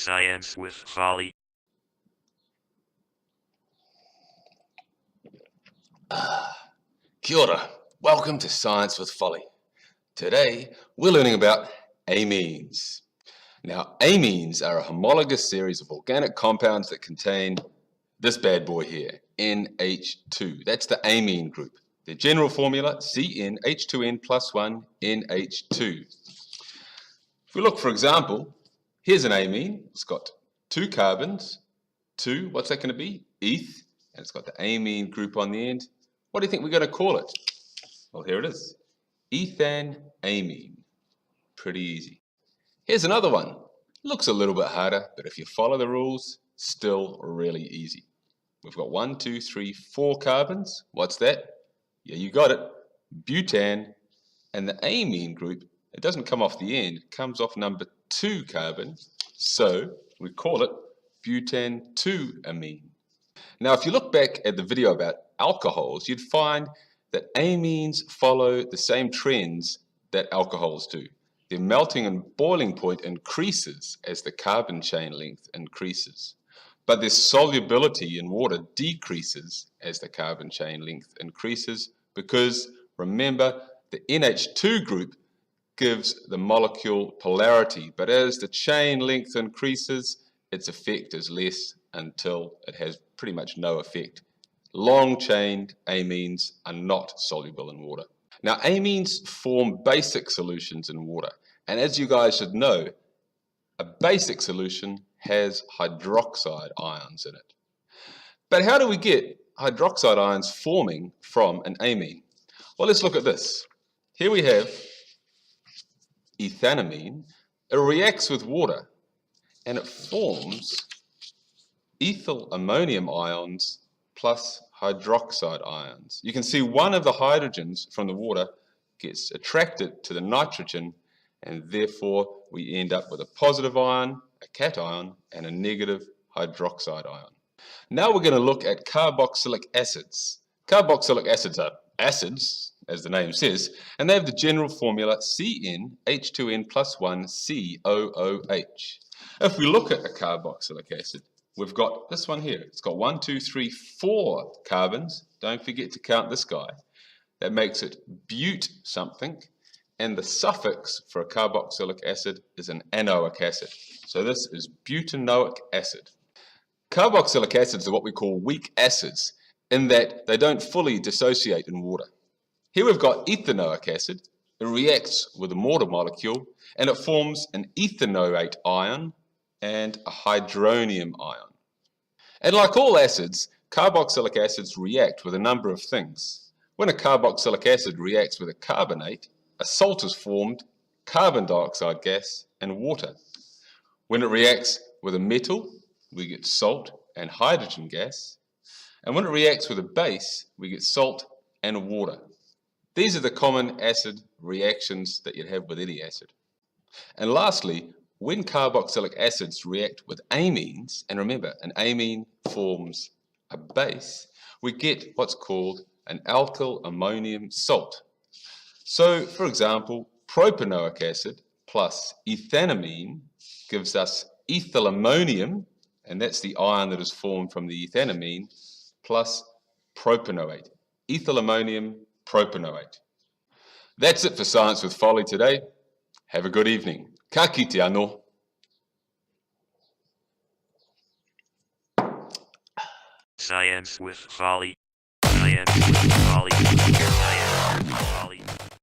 Science with Folly. Kia ora. Welcome to Science with Folly. Today, we're learning about amines. Now, amines are a homologous series of organic compounds that contain this bad boy here, NH2. That's the amine group. Their general formula, CnH2n plus 1 NH2. If we look, for example, here's an amine. It's got 2 carbons, what's that going to be? Eth, and it's got the amine group on the end. What do you think we're going to call it? Well, here it is. Ethanamine. Pretty easy. Here's another one. Looks a little bit harder, but if you follow the rules, still really easy. We've got 1, 2, 3, 4 carbons. What's that? Yeah, you got it. Butan. And the amine group, it doesn't come off the end. It comes off number 2 carbon. So we call it butan-2-amine. Now, if you look back at the video about alcohols, you'd find that amines follow the same trends that alcohols do. Their melting and boiling point increases as the carbon chain length increases, but their solubility in water decreases as the carbon chain length increases because, remember, the NH2 group gives the molecule polarity, but as the chain length increases, its effect is less until it has pretty much no effect. Long-chained amines are not soluble in water. Now, amines form basic solutions in water, and as you guys should know, a basic solution has hydroxide ions in it. But how do we get hydroxide ions forming from an amine? Well, let's look at this. Here we have ethanamine. It reacts with water, and it forms ethyl ammonium ions plus hydroxide ions. You can see one of the hydrogens from the water gets attracted to the nitrogen, and therefore we end up with a positive ion, a cation, and a negative hydroxide ion. Now we're going to look at carboxylic acids. Carboxylic acids are acids, as the name says, and they have the general formula CnH2n plus 1 COOH. If we look at a carboxylic acid, we've got this one here. It's got 1, 2, 3, 4 carbons. Don't forget to count this guy. That makes it bute something. And the suffix for a carboxylic acid is an anoic acid. So this is butanoic acid. Carboxylic acids are what we call weak acids in that they don't fully dissociate in water. Here we've got ethanoic acid. It reacts with a water molecule and it forms an ethanoate ion and a hydronium ion. And like all acids, carboxylic acids react with a number of things. When a carboxylic acid reacts with a carbonate, a salt is formed, carbon dioxide gas, and water. When it reacts with a metal, we get salt and hydrogen gas. And when it reacts with a base, we get salt and water. These are the common acid reactions that you'd have with any acid. And lastly, when carboxylic acids react with amines, and remember, an amine forms a base, we get what's called an alkyl ammonium salt. So, for example, propanoic acid plus ethanamine gives us ethyl ammonium, and that's the ion that is formed from the ethanamine, plus propanoate. Ethyl ammonium propanoate. That's it for Science with Folly today. Have a good evening. Ka kite anō. Science with Folly. Science with